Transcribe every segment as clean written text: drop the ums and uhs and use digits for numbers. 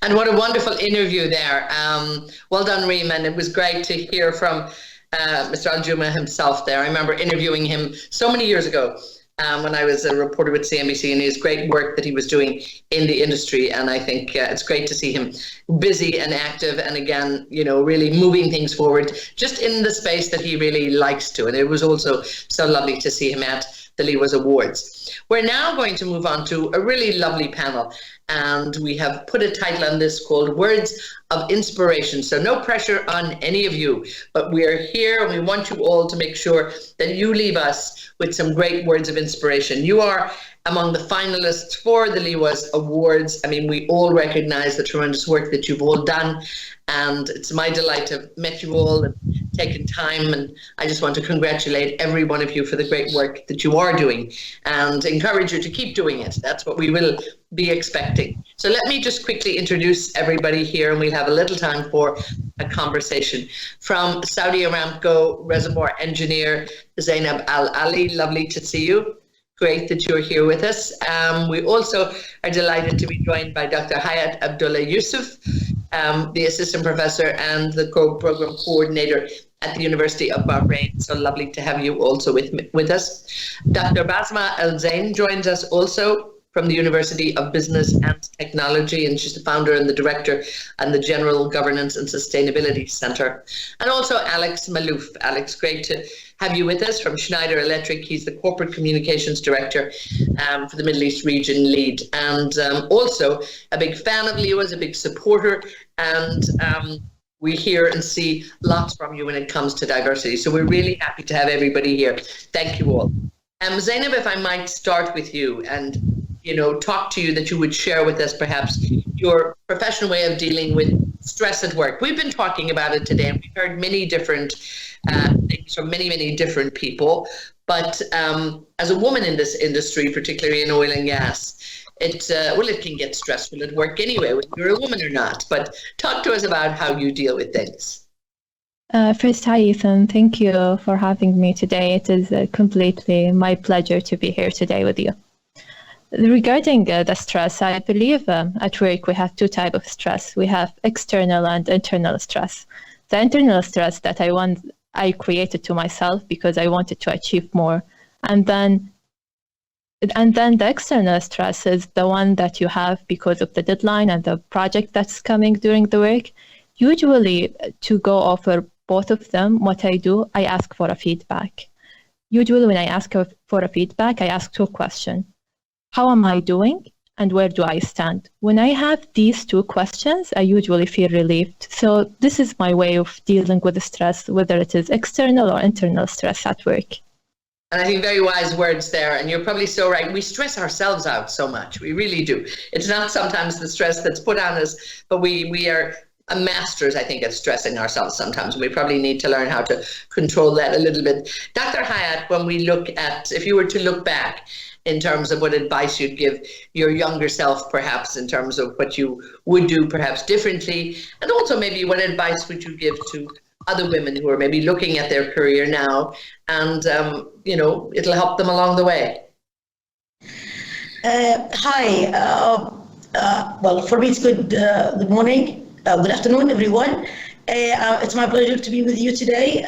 And what a wonderful interview there. Well done, Reem. And it was great to hear from Mr. Al-Juma himself there. I remember interviewing him so many years ago when I was a reporter with CNBC, and his great work that he was doing in the industry. And I think it's great to see him busy and active, and again, really moving things forward just in the space that he really likes to. And it was also so lovely to see him at the LEWAS Awards. We're now going to move on to a really lovely panel, and we have put a title on this called Words of Inspiration. So no pressure on any of you, but we are here and we want you all to make sure that you leave us with some great words of inspiration. You are among the finalists for the LEWAS Awards. I mean, we all recognize the tremendous work that you've all done, and it's my delight to have met you all and taken time, and I just want to congratulate every one of you for the great work that you are doing and encourage you to keep doing it. That's what we will be expecting. So let me just quickly introduce everybody here, and we'll have a little time for a conversation. From Saudi Aramco, Reservoir Engineer, Zainab Alali, lovely to see you. Great that you're here with us. We also are delighted to be joined by Dr. Hayat Abdulla Yusuf, the Assistant Professor and the Program Coordinator at the University of Bahrain. So lovely to have you also with us. Dr. Basma El Zein joins us also from the University of Business and Technology, and she's the founder and the director and the General Governance and Sustainability Center. And also Alex Malouf. Alex, great to have you with us from Schneider Electric. He's the Corporate Communications Director for the Middle East Region Lead, and also a big fan of LEWAS, a big supporter, and we hear and see lots from you when it comes to diversity. So we're really happy to have everybody here. Thank you all. Zainab, if I might start with you and talk to you, that you would share with us perhaps your professional way of dealing with stress at work. We've been talking about it today, and we've heard many different things from many different people. But as a woman in this industry, particularly in oil and gas, it can get stressful at work anyway, whether you're a woman or not. But talk to us about how you deal with things. First, hi, Ethan. Thank you for having me today. It is completely my pleasure to be here today with you. Regarding the stress, I believe at work we have two types of stress. We have external and internal stress. The internal stress that I created to myself because I wanted to achieve more. And then the external stress is the one that you have because of the deadline and the project that's coming during the work. Usually, to go over both of them, what I do, I ask for a feedback. Usually when I ask for a feedback, I ask two questions. How am I doing? And where do I stand? When I have these two questions, I usually feel relieved. So this is my way of dealing with the stress, whether it is external or internal stress at work. And I think very wise words there. And you're probably so right. We stress ourselves out so much. We really do. It's not sometimes the stress that's put on us, but we are masters, I think, at stressing ourselves sometimes. We probably need to learn how to control that a little bit. Dr. Hayat, when we look at, if you were to look back in terms of what advice you'd give your younger self, perhaps in terms of what you would do perhaps differently, and also maybe what advice would you give to other women who are maybe looking at their career now, and it'll help them along the way. Hi. Well, for me it's good morning, good afternoon, everyone. It's my pleasure to be with you today.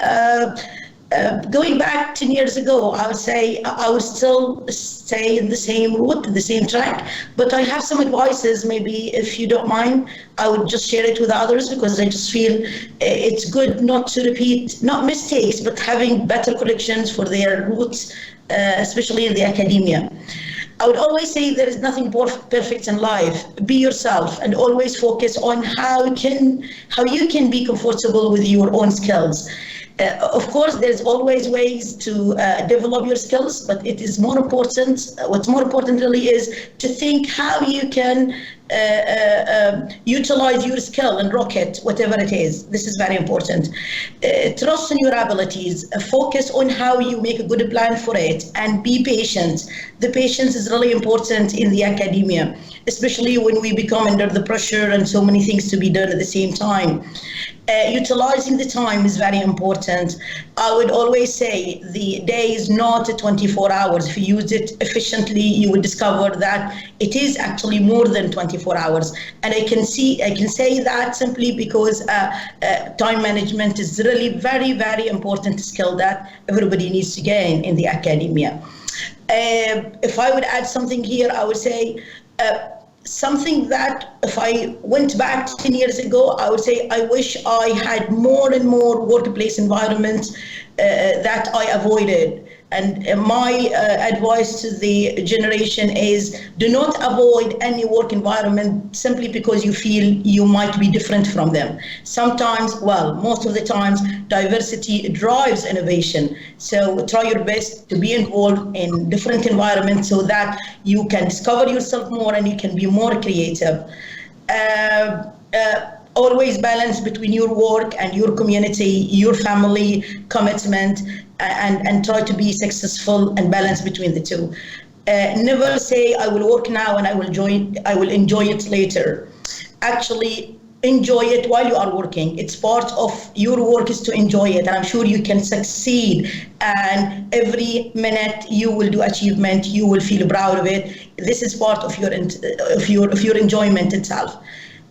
Going back 10 years ago, I would say I would still stay in the same route, the same track, but I have some advices. Maybe if you don't mind, I would just share it with others, because I just feel it's good not to repeat, not mistakes, but having better corrections for their routes, especially in the academia. I would always say there is nothing perfect in life. Be yourself and always focus on how you can be comfortable with your own skills. Of course, there's always ways to develop your skills, but it is more important. What's more important really is to think how you can utilize your skill and rock it, whatever it is. This is very important. Trust in your abilities. Focus on how you make a good plan for it, and be patient. The patience is really important in the academia, especially when we become under the pressure and so many things to be done at the same time. Utilizing the time is very important. I would always say the day is not 24 hours. If you use it efficiently, you will discover that it is actually more than 24 24 hours. And I can say that simply because time management is really very, very important skill that everybody needs to gain in the academia. If I would add something here, I would say something that if I went back 10 years ago, I would say I wish I had more and more workplace environments that I avoided. And my advice to the generation is do not avoid any work environment simply because you feel you might be different from them. Sometimes, well, most of the times, diversity drives innovation. So try your best to be involved in different environments so that you can discover yourself more and you can be more creative. Always balance between your work and your community, your family commitment, and try to be successful and balance between the two. Never say I will work now and I will enjoy it later. Actually, enjoy it while you are working. It's part of your work is to enjoy it, and I'm sure you can succeed. And every minute you will do achievement, you will feel proud of it. This is part of your enjoyment itself.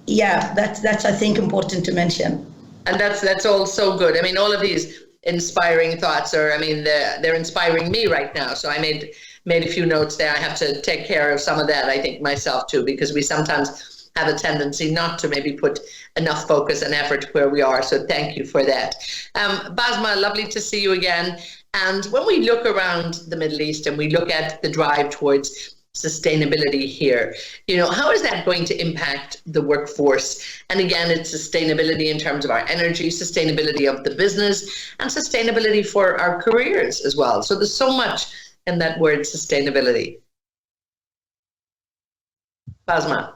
Yeah, that's I think important to mention. And that's all so good. I mean, all of these inspiring thoughts they're inspiring me right now. So I made a few notes there. I have to take care of some of that, I think, myself too, because we sometimes have a tendency not to maybe put enough focus and effort where we are. So thank you for that. Basma, lovely to see you again. And when we look around the Middle East and we look at the drive towards sustainability here, how is that going to impact the workforce? And again, it's sustainability in terms of our energy, sustainability of the business, and sustainability for our careers as well. So there's so much in that word sustainability. Basma.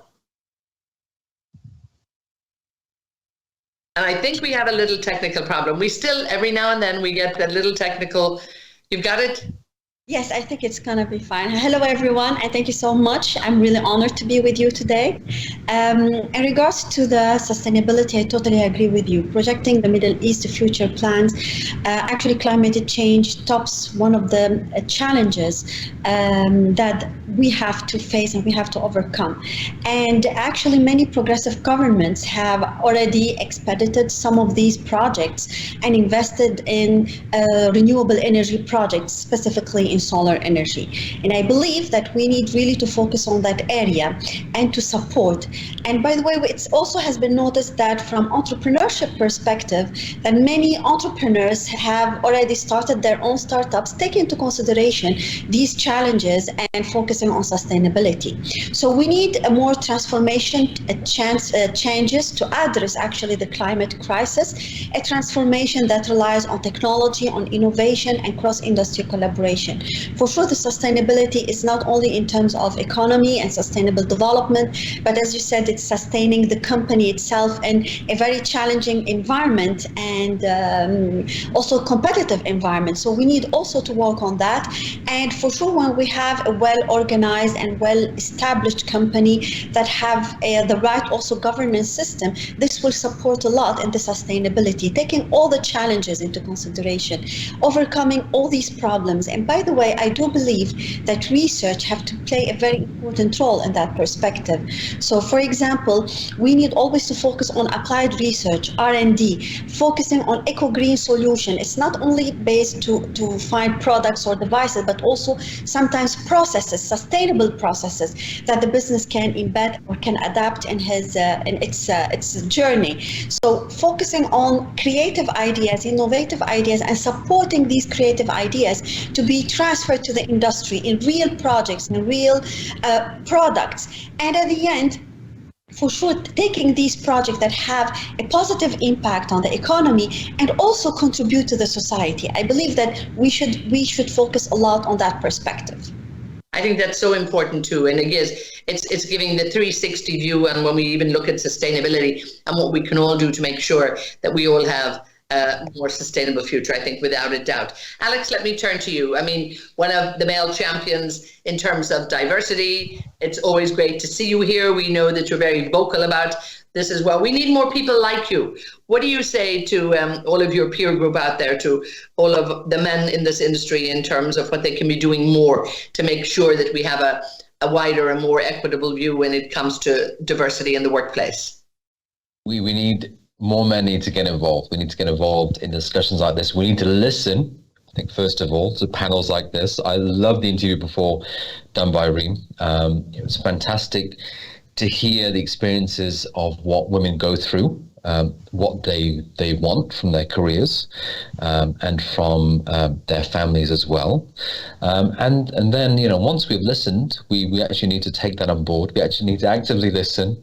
And I think we have a little technical problem. We still, every now and then, we get that little technical. You've got it? Yes, I think it's going to be fine. Hello, everyone, and thank you so much. I'm really honored to be with you today. In regards to the sustainability, I totally agree with you. Projecting the Middle East future plans, actually climate change tops one of the challenges that we have to face and we have to overcome. And actually many progressive governments have already expedited some of these projects and invested in renewable energy projects, specifically in solar energy. And I believe that we need really to focus on that area and to support. And by the way, it also has been noticed that from entrepreneurship perspective, that many entrepreneurs have already started their own startups, taking into consideration these challenges and focusing on sustainability. So we need a more transformation changes to address actually the climate crisis, a transformation that relies on technology, on innovation and cross-industry collaboration. For sure, the sustainability is not only in terms of economy and sustainable development, but as you said, it's sustaining the company itself in a very challenging environment and also competitive environment. So we need also to work on that. And for sure, when we have a well-organized and well-established company that have the right also governance system, this will support a lot in the sustainability, taking all the challenges into consideration, overcoming all these problems. And by the way, I do believe that research have to play a very important role in that perspective. So for example, we need always to focus on applied research, R&D, focusing on eco-green solution. It's not only based to find products or devices, but also sometimes processes, sustainable processes that the business can embed or can adapt in its journey. So focusing on creative ideas, innovative ideas, and supporting these creative ideas to be transferred to the industry in real projects and real products. And at the end, for sure, taking these projects that have a positive impact on the economy and also contribute to the society. I believe that we should focus a lot on that perspective. I think that's so important too. And again, it's giving the 360 view, and when we even look at sustainability and what we can all do to make sure that we all have a more sustainable future, I think, without a doubt. Alex, let me turn to you. I mean, one of the male champions in terms of diversity. It's always great to see you here. We know that you're very vocal about this as well. We need more people like you. What do you say to all of your peer group out there, to all of the men in this industry, in terms of what they can be doing more to make sure that we have a wider and more equitable view when it comes to diversity in the workplace? We need more men need to get involved. We need to get involved in discussions like this. We need to listen, I think, first of all, to panels like this. I love the interview before done by Reem. It was fantastic to hear the experiences of what women go through, what they want from their careers, and from their families as well. And then, once we've listened, we actually need to take that on board. We actually need to actively listen.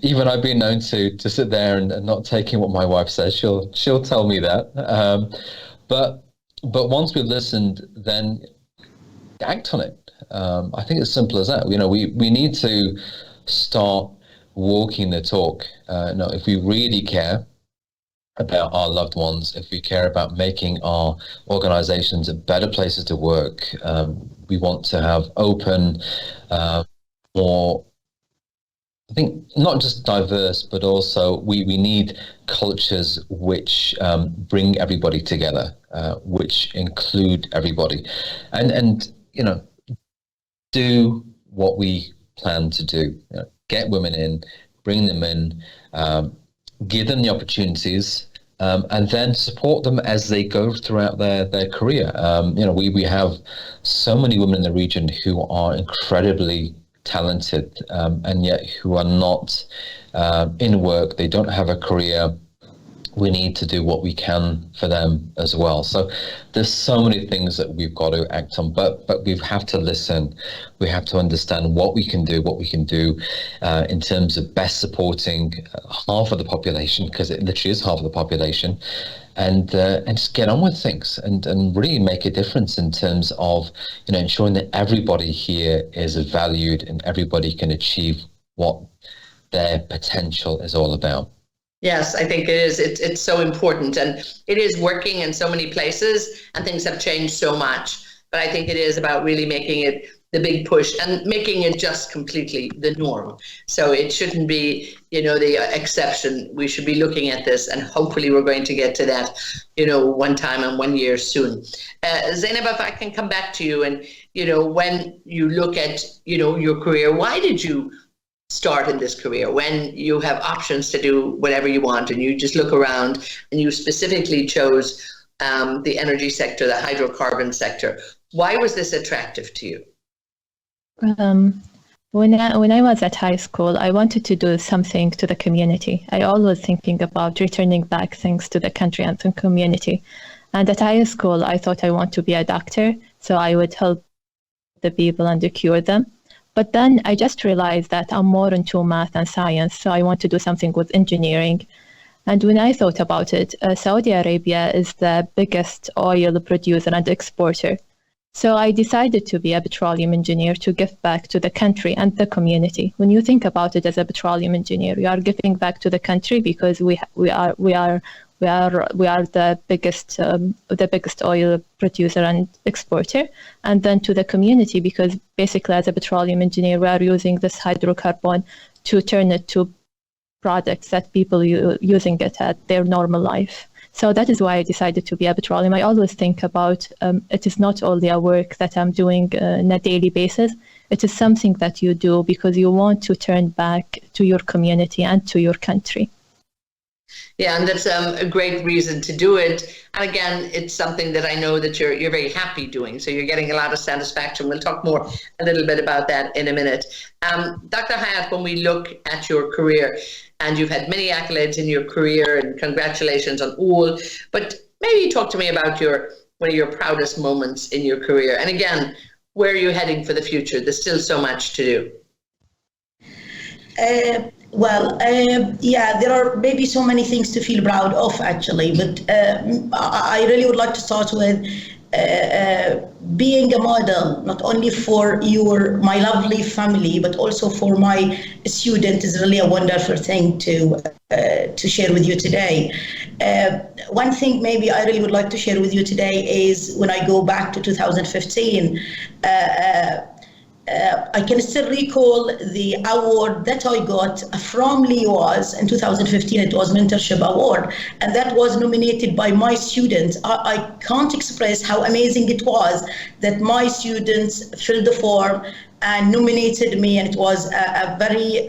Even I've been known to sit there and not taking what my wife says. She'll tell me that. But once we've listened, then act on it. I think it's simple as that. We need to start walking the talk. If we really care about our loved ones, if we care about making our organizations better places to work, we want to have open, more, I think, not just diverse, but also we need cultures which bring everybody together, which include everybody, and do what we plan to do. Get women in, bring them in, give them the opportunities, and then support them as they go throughout their career. We have so many women in the region who are incredibly talented, and yet who are not in work. They don't have a career. We need to do what we can for them as well. So there's so many things that we've got to act on, but we have to listen. We have to understand what we can do in terms of best supporting half of the population, because it literally is half of the population, and just get on with things and really make a difference in terms of ensuring that everybody here is valued and everybody can achieve what their potential is all about. Yes, I think it is. It's so important, and it is working in so many places, and things have changed so much. But I think it is about really making it the big push and making it just completely the norm. So it shouldn't be, the exception. We should be looking at this, and hopefully we're going to get to that, one time and 1 year soon. Zainab, if I can come back to you, and, when you look at, your career, why did you start in this career when you have options to do whatever you want, and you just look around and you specifically chose the energy sector, the hydrocarbon sector? Why was this attractive to you? When I was at high school, I wanted to do something to the community. I always thinking about returning back things to the country and the community. And at high school, I thought I want to be a doctor, so I would help the people and cure them. But then I just realized that I'm more into math and science, so I want to do something with engineering. And when I thought about it, Saudi Arabia is the biggest oil producer and exporter. So I decided to be a petroleum engineer to give back to the country and the community. When you think about it as a petroleum engineer, you are giving back to the country because we are the biggest oil producer and exporter, and then to the community because basically as a petroleum engineer we are using this hydrocarbon to turn it to products that people using it at their normal life. So that is why I decided to be a petroleum. I always think about it is not only a work that I'm doing on a daily basis. It is something that you do because you want to turn back to your community and to your country. Yeah, and that's a great reason to do it. And again, it's something that I know that you're very happy doing. So you're getting a lot of satisfaction. We'll talk a little bit about that in a minute. Dr. Hayat, when we look at your career, and you've had many accolades in your career, and congratulations on all, but maybe talk to me about one of your proudest moments in your career. And again, where are you heading for the future? There's still so much to do. There are maybe so many things to feel proud of, actually, but I really would like to start with being a model, not only for my lovely family, but also for my student is really a wonderful thing to share with you today. One thing maybe I really would like to share with you today is when I go back to 2015, I can still recall the award that I got from LEWAS in 2015. It was Mentorship Award, and that was nominated by my students. I can't express how amazing it was that my students filled the form and nominated me, and it was a very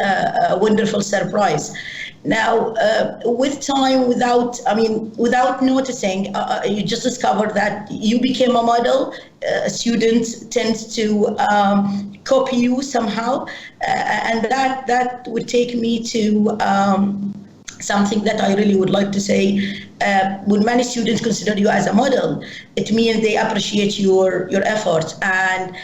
wonderful surprise. Now, with time, without noticing, you just discovered that you became a model. Students tend to copy you somehow, and that would take me to something that I really would like to say. When many students consider you as a model, it means they appreciate your effort, and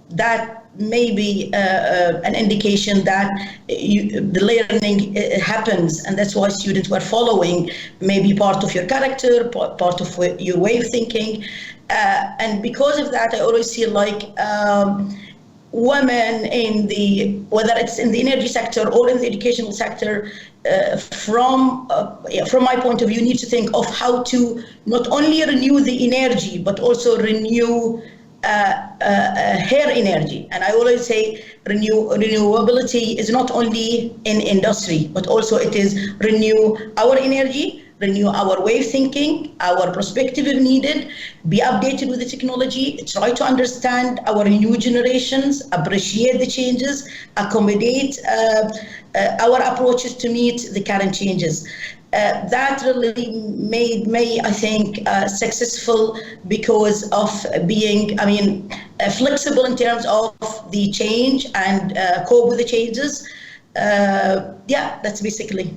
that may be an indication that the learning happens, and that's why students were following maybe part of your character, part of your way of thinking, and because of that, I always feel like women whether it's in the energy sector or in the educational sector, from my point of view, need to think of how to not only renew the energy but also renew her energy. And I always say renewability is not only in industry, but also it is renew our energy, renew our way of thinking, our perspective if needed, be updated with the technology, try to understand our new generations, appreciate the changes, accommodate our approaches to meet the current changes. That really made me, I think, successful because of being, flexible in terms of the change and cope with the changes. That's basically.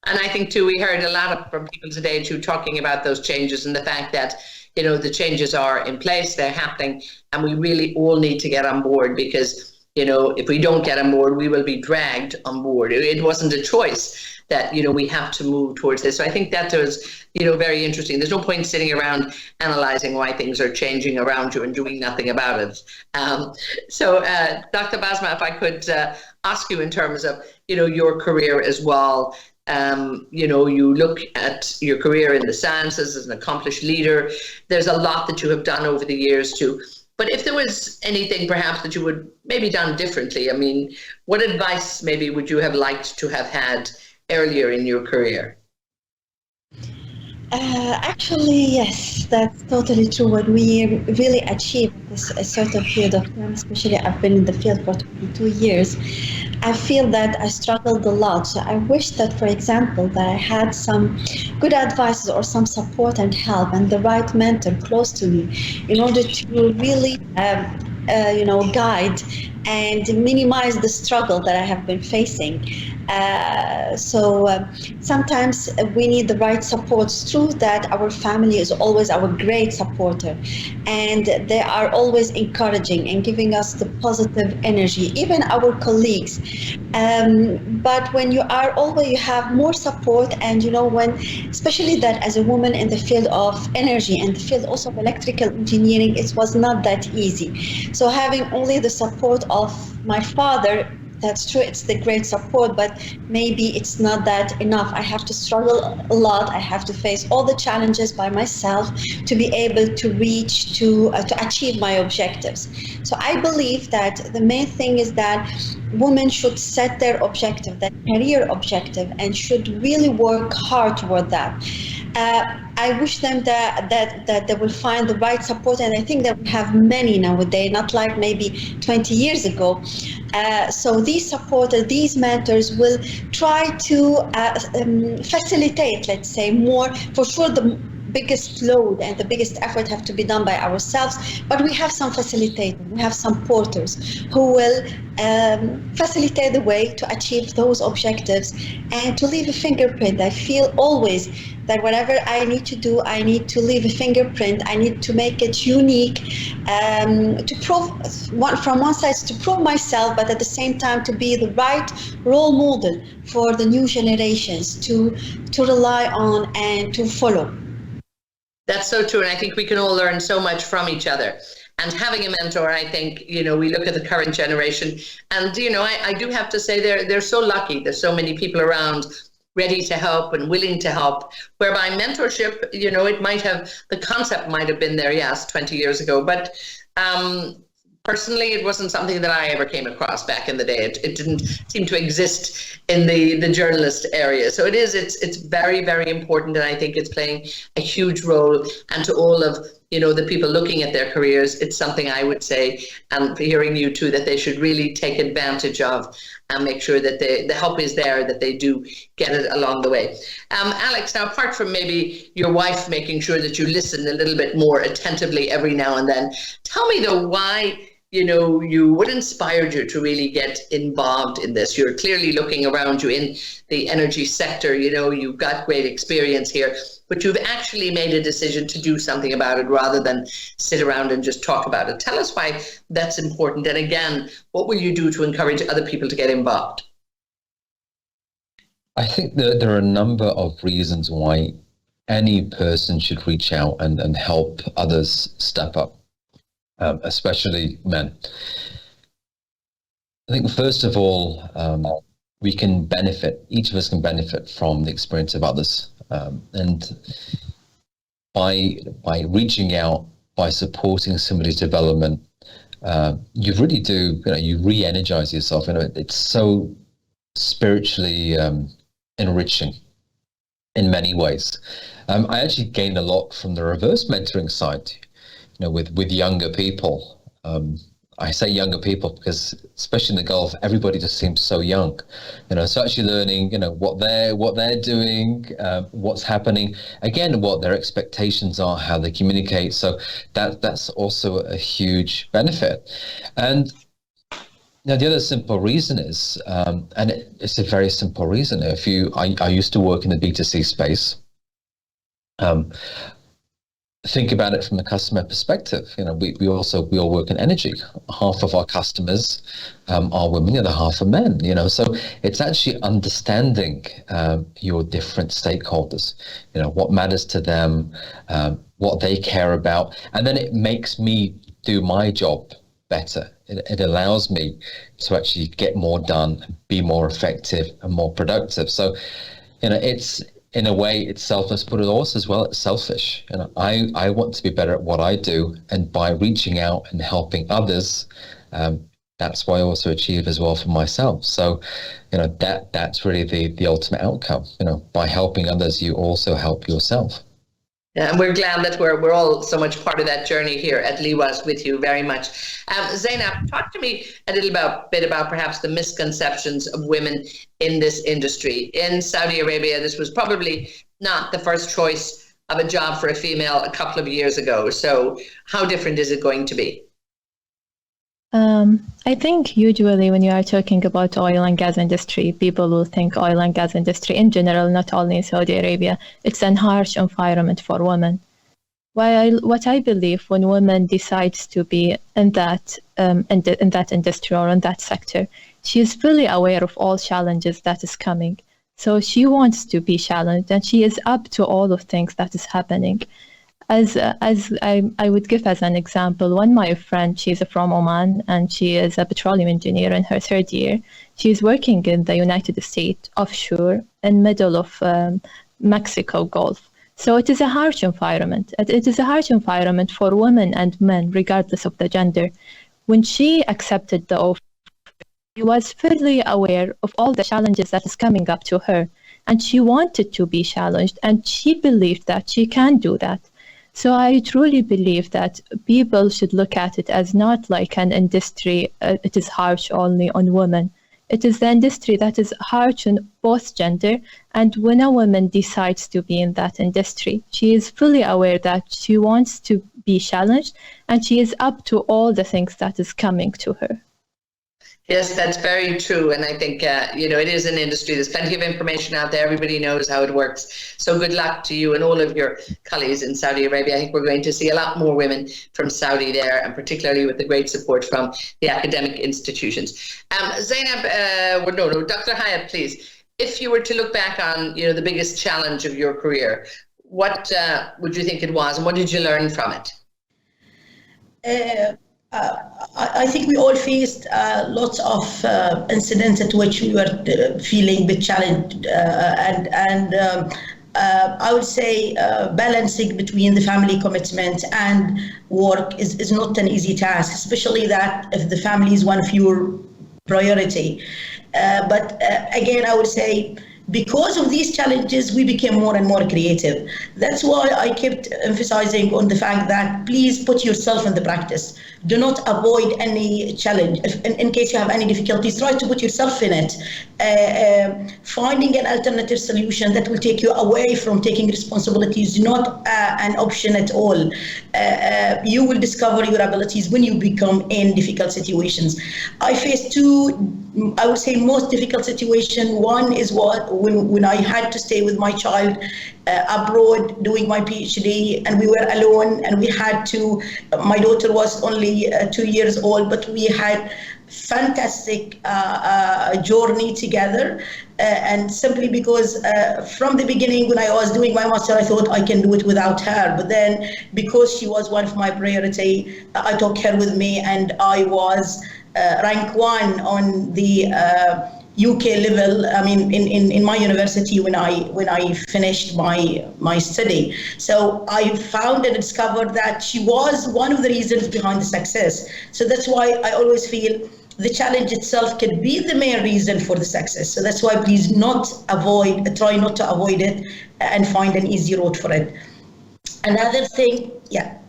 And I think too, we heard a lot from people today too, talking about those changes and the fact that, the changes are in place, they're happening, and we really all need to get on board because, if we don't get on board, we will be dragged on board. It wasn't a choice that, we have to move towards this. So I think that was, very interesting. There's no point sitting around analyzing why things are changing around you and doing nothing about it. So Dr. Basma, if I could ask you in terms of, your career as well, you look at your career in the sciences as an accomplished leader. There's a lot that you have done over the years too. But if there was anything perhaps that you would maybe done differently, what advice maybe would you have liked to have had earlier in your career? Actually, yes, that's totally true. When we really achieve this a certain period of time, especially I've been in the field for 22 years, I feel that I struggled a lot. So I wish that, for example, that I had some good advice or some support and help and the right mentor close to me in order to really, guide and minimize the struggle that I have been facing. Sometimes we need the right support. It's true that our family is always our great supporter, and they are always encouraging and giving us the positive energy, even our colleagues. But when you have more support, and especially that as a woman in the field of energy and the field also of electrical engineering, it was not that easy. So having only the support of my father, that's true, it's the great support, but maybe it's not that enough. I have to struggle a lot. I have to face all the challenges by myself to be able to reach, to achieve my objectives. So I believe that the main thing is that women should set their objective, that career objective, and should really work hard toward that. I wish them that they will find the right support, and I think that we have many nowadays, not like maybe 20 years ago. So these supporters, these mentors will try to facilitate, let's say, more. For sure, the biggest load and the biggest effort have to be done by ourselves, but we have some facilitators, we have some porters who will facilitate the way to achieve those objectives and to leave a fingerprint. I feel always that whatever I need to do, I need to leave a fingerprint. I need to make it unique, to prove, from one side, to prove myself, but at the same time to be the right role model for the new generations to rely on and to follow. That's so true, and I think we can all learn so much from each other. And having a mentor, I think, we look at the current generation, and, I do have to say they're so lucky. There's so many people around ready to help and willing to help, whereby mentorship, it might have, the concept might have been there, yes, 20 years ago, but personally, it wasn't something that I ever came across back in the day. It didn't seem to exist in the journalist area. So it's very, very important, and I think it's playing a huge role. And to all of, the people looking at their careers, it's something I would say, and hearing you too, that they should really take advantage of and make sure that the help is there, that they do get it along the way. Alex, now apart from maybe your wife making sure that you listen a little bit more attentively every now and then, tell me though why what inspired you to really get involved in this? You're clearly looking around you in the energy sector, you've got great experience here, but you've actually made a decision to do something about it rather than sit around and just talk about it. Tell us why that's important. And again, what will you do to encourage other people to get involved? I think that there are a number of reasons why any person should reach out and help others step up. Especially men. I think first of all, each of us can benefit from the experience of others. And by reaching out, by supporting somebody's development, you really do, you re-energize yourself. It's so spiritually enriching in many ways. I actually gained a lot from the reverse mentoring side. With younger people. I say younger people because, especially in the Gulf, everybody just seems so young. So actually learning, what they're doing, what's happening, again, what their expectations are, how they communicate. So that's also a huge benefit. And now the other simple reason is, and it's a very simple reason. I used to work in the B2C space. Think about it from the customer perspective. We all work in energy. Half of our customers are women, the other half are men. So it's actually understanding your different stakeholders. What matters to them, what they care about, and then it makes me do my job better. It allows me to actually get more done, be more effective, and more productive. So, it's. In a way, it's selfless, but it's selfish. I want to be better at what I do, and by reaching out and helping others, that's what I also achieve as well for myself. So, that's really the ultimate outcome. By helping others, you also help yourself. Yeah, and we're glad that we're all so much part of that journey here at LEWAS with you very much. Zainab, talk to me a bit about perhaps the misconceptions of women in this industry. In Saudi Arabia, this was probably not the first choice of a job for a female a couple of years ago. So how different is it going to be? I think usually when you are talking about oil and gas industry, people will think oil and gas industry in general, not only in Saudi Arabia, it's a harsh environment for women. What I believe, when women decides to be in that industry or in that sector, she is fully aware of all challenges that is coming. So she wants to be challenged, and she is up to all of things that is happening. As I would give as an example, one my friend, she's from Oman, and she is a petroleum engineer in her third year. She's working in the United States offshore in middle of Mexico Gulf. So it is a harsh environment. It is a harsh environment for women and men, regardless of the gender. When she accepted the offer, she was fully aware of all the challenges that is coming up to her, and she wanted to be challenged, and she believed that she can do that. So I truly believe that people should look at it as not like an industry, it is harsh only on women. It is the industry that is harsh on both gender, and when a woman decides to be in that industry, she is fully aware that she wants to be challenged, and she is up to all the things that is coming to her. Yes, that's very true. And I think, it is an industry. There's plenty of information out there. Everybody knows how it works. So good luck to you and all of your colleagues in Saudi Arabia. I think we're going to see a lot more women from Saudi there, and particularly with the great support from the academic institutions. Zainab, Dr. Hayat, please. If you were to look back on, the biggest challenge of your career, what would you think it was, and what did you learn from it? I think we all faced lots of incidents at which we were feeling a bit challenged, and I would say balancing between the family commitment and work is not an easy task, especially that if the family is one of your priority. But again, I would say Because of these challenges, we became more and more creative. That's why I kept emphasizing on the fact that please put yourself in the practice. Do not avoid any challenge. In case you have any difficulties, try to put yourself in it. Finding an alternative solution that will take you away from taking responsibility is not an option at all. You will discover your abilities when you become in difficult situations. I faced two, I would say, most difficult situation. One is when I had to stay with my child abroad doing my PhD, and we were alone, and we had to, my daughter was only 2 years old, but we had fantastic journey together, and simply because from the beginning when I was doing my master, I thought I can do it without her, but then because she was one of my priority, I took her with me, and I was rank 1 on the UK level. I mean, in my university when I finished my study. So I found and discovered that she was one of the reasons behind the success. So that's why I always feel the challenge itself can be the main reason for the success. So that's why please try not to avoid it, and find an easy road for it. Another thing, yeah.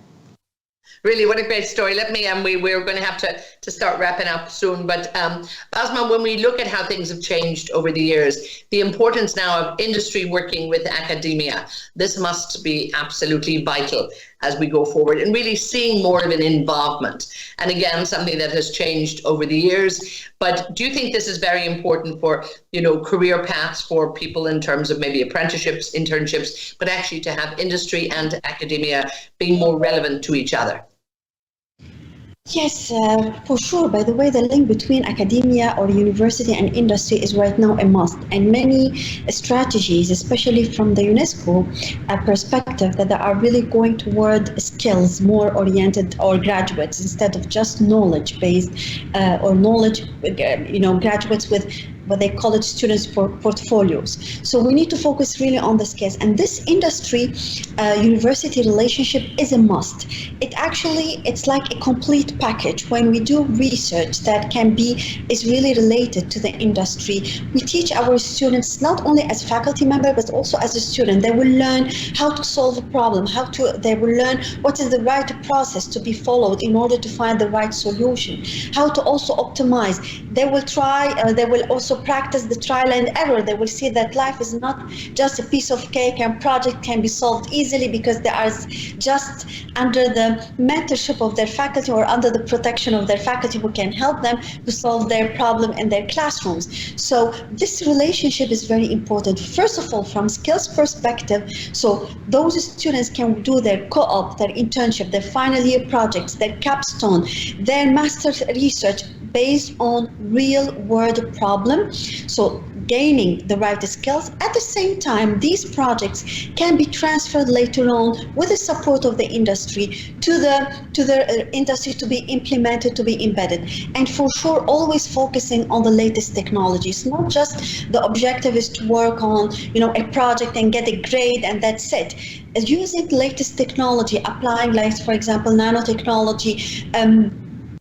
Really, what a great story. Let me, we're going to have to start wrapping up soon. But Basma, when we look at how things have changed over the years, the importance now of industry working with academia, this must be absolutely vital as we go forward, and really seeing more of an involvement. And again, something that has changed over the years. But do you think this is very important for, career paths for people in terms of maybe apprenticeships, internships, but actually to have industry and academia being more relevant to each other? Yes, for sure. By the way, the link between academia or university and industry is right now a must. And many strategies, especially from the UNESCO perspective, that they are really going toward skills more oriented, or graduates, instead of just knowledge-based or knowledge, graduates with what they call it students' portfolios. So we need to focus really on the skills. And this industry-university relationship is a must. It's like a complete package. When we do research that is really related to the industry, we teach our students not only as faculty member, but also as a student. They will learn how to solve a problem, they will learn what is the right process to be followed in order to find the right solution, how to also optimize. They will also practice the trial and error. They will see that life is not just a piece of cake, and project can be solved easily because they are just under the mentorship of their faculty, or under the protection of their faculty, who can help them to solve their problem in their classrooms. So this relationship is very important. First of all, from skills perspective, so those students can do their co-op, their internship, their final year projects, their capstone, their master's research based on real world problem. So gaining the right skills. At the same time, these projects can be transferred later on with the support of the industry to the industry to be implemented, to be embedded. And for sure, always focusing on the latest technologies. Not just the objective is to work on, a project and get a grade and that's it. Using the latest technology, applying, like for example, nanotechnology,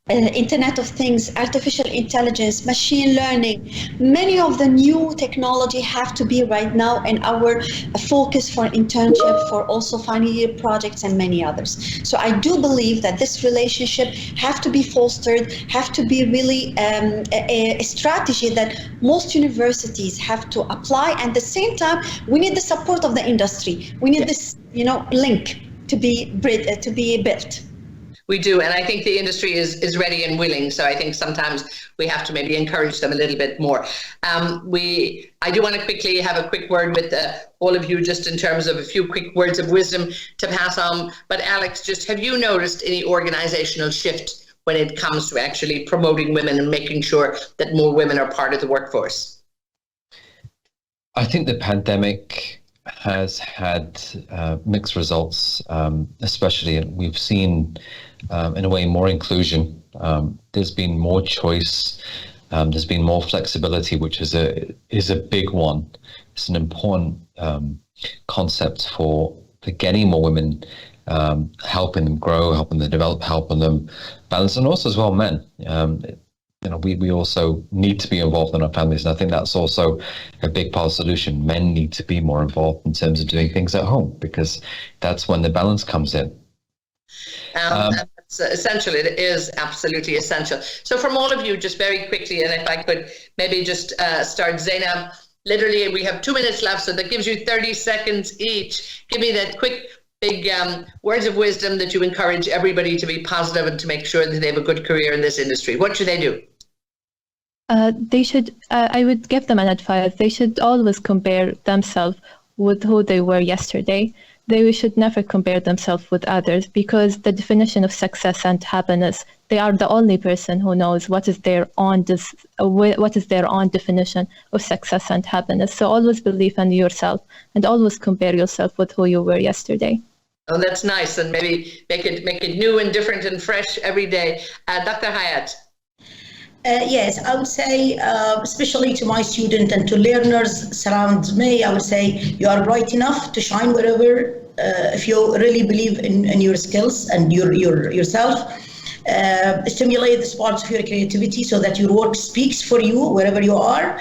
Internet of Things, artificial intelligence, machine learning. Many of the new technology have to be right now in our focus for internship, for also final year projects, and many others. So I do believe that this relationship have to be fostered, have to be really a strategy that most universities have to apply. And at the same time, we need the support of the industry. We need this, link to be built. We do, and I think the industry is ready and willing. So I think sometimes we have to maybe encourage them a little bit more. I do want to quickly have a quick word with all of you, just in terms of a few quick words of wisdom to pass on. But Alex, just have you noticed any organizational shift when it comes to actually promoting women and making sure that more women are part of the workforce? I think the pandemic has had mixed results, especially we've seen in a way more inclusion. There's been more choice, there's been more flexibility, which is a big one. It's an important concept for getting more women, helping them grow, helping them develop, helping them balance, and also as well men. we also need to be involved in our families. And I think that's also a big part of the solution. Men need to be more involved in terms of doing things at home, because that's when the balance comes in. That's essential. It is absolutely essential. So from all of you, just very quickly, and if I could maybe just start, Zainab, literally we have 2 minutes left, so that gives you 30 seconds each. Give me that quick, big words of wisdom that you encourage everybody to be positive and to make sure that they have a good career in this industry. What should they do? They should, I would give them an advice. They should always compare themselves with who they were yesterday. They should never compare themselves with others, because the definition of success and happiness, they are the only person who knows what is their own definition of success and happiness. So always believe in yourself and always compare yourself with who you were yesterday. Oh, that's nice. And maybe make it new and different and fresh every day. Dr. Hayat. Yes, I would say, especially to my student and to learners surround me, I would say you are bright enough to shine wherever, if you really believe in your skills and yourself. Stimulate the sparks of your creativity so that your work speaks for you wherever you are.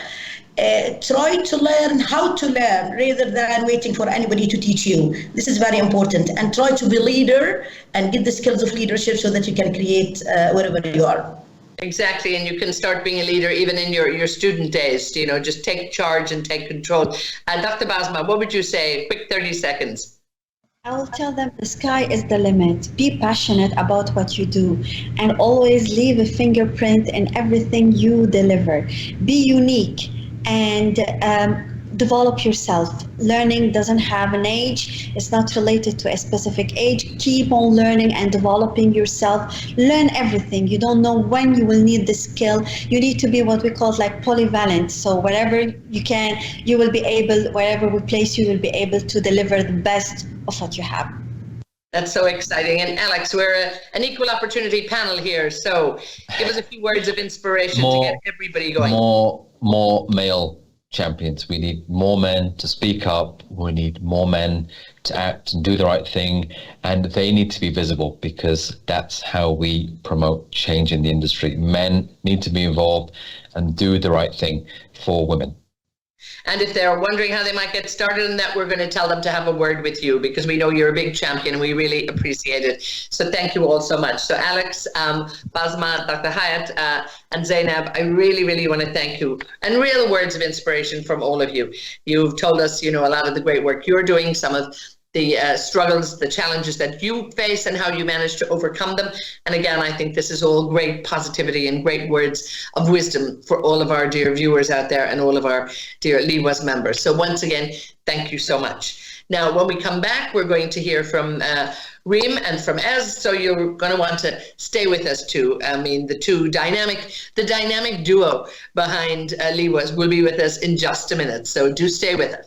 Try to learn how to learn rather than waiting for anybody to teach you. This is very important. And try to be a leader and get the skills of leadership so that you can create wherever you are. Exactly, and you can start being a leader even in your student days, just take charge and take control. Dr. Basma, what would you say? Quick 30 seconds. I will tell them the sky is the limit. Be passionate about what you do and always leave a fingerprint in everything you deliver. Be unique and develop yourself. Learning doesn't have an age. It's not related to a specific age. Keep on learning and developing yourself. Learn everything. You don't know when you will need the skill. You need to be what we call like polyvalent. So wherever you can, you will be able, wherever we place you, will be able to deliver the best of what you have. That's so exciting. And Alex, we're an equal opportunity panel here. So give us a few words of inspiration to get everybody going. More male champions. We need more men to speak up. We need more men to act and do the right thing, and they need to be visible, because that's how we promote change in the industry. Men need to be involved and do the right thing for women. And if they're wondering how they might get started in that, we're going to tell them to have a word with you, because we know you're a big champion and we really appreciate it. So thank you all so much. So Alex, Basma, Dr. Hayat, and Zainab, I really, really want to thank you. And real words of inspiration from all of you. You've told us, a lot of the great work you're doing, some of the struggles, the challenges that you face and how you manage to overcome them. And again, I think this is all great positivity and great words of wisdom for all of our dear viewers out there and all of our dear LEWAS members. So once again, thank you so much. Now, when we come back, we're going to hear from Reem and from Ez, so you're going to want to stay with us too. I mean, the dynamic duo behind LEWAS will be with us in just a minute, so do stay with us.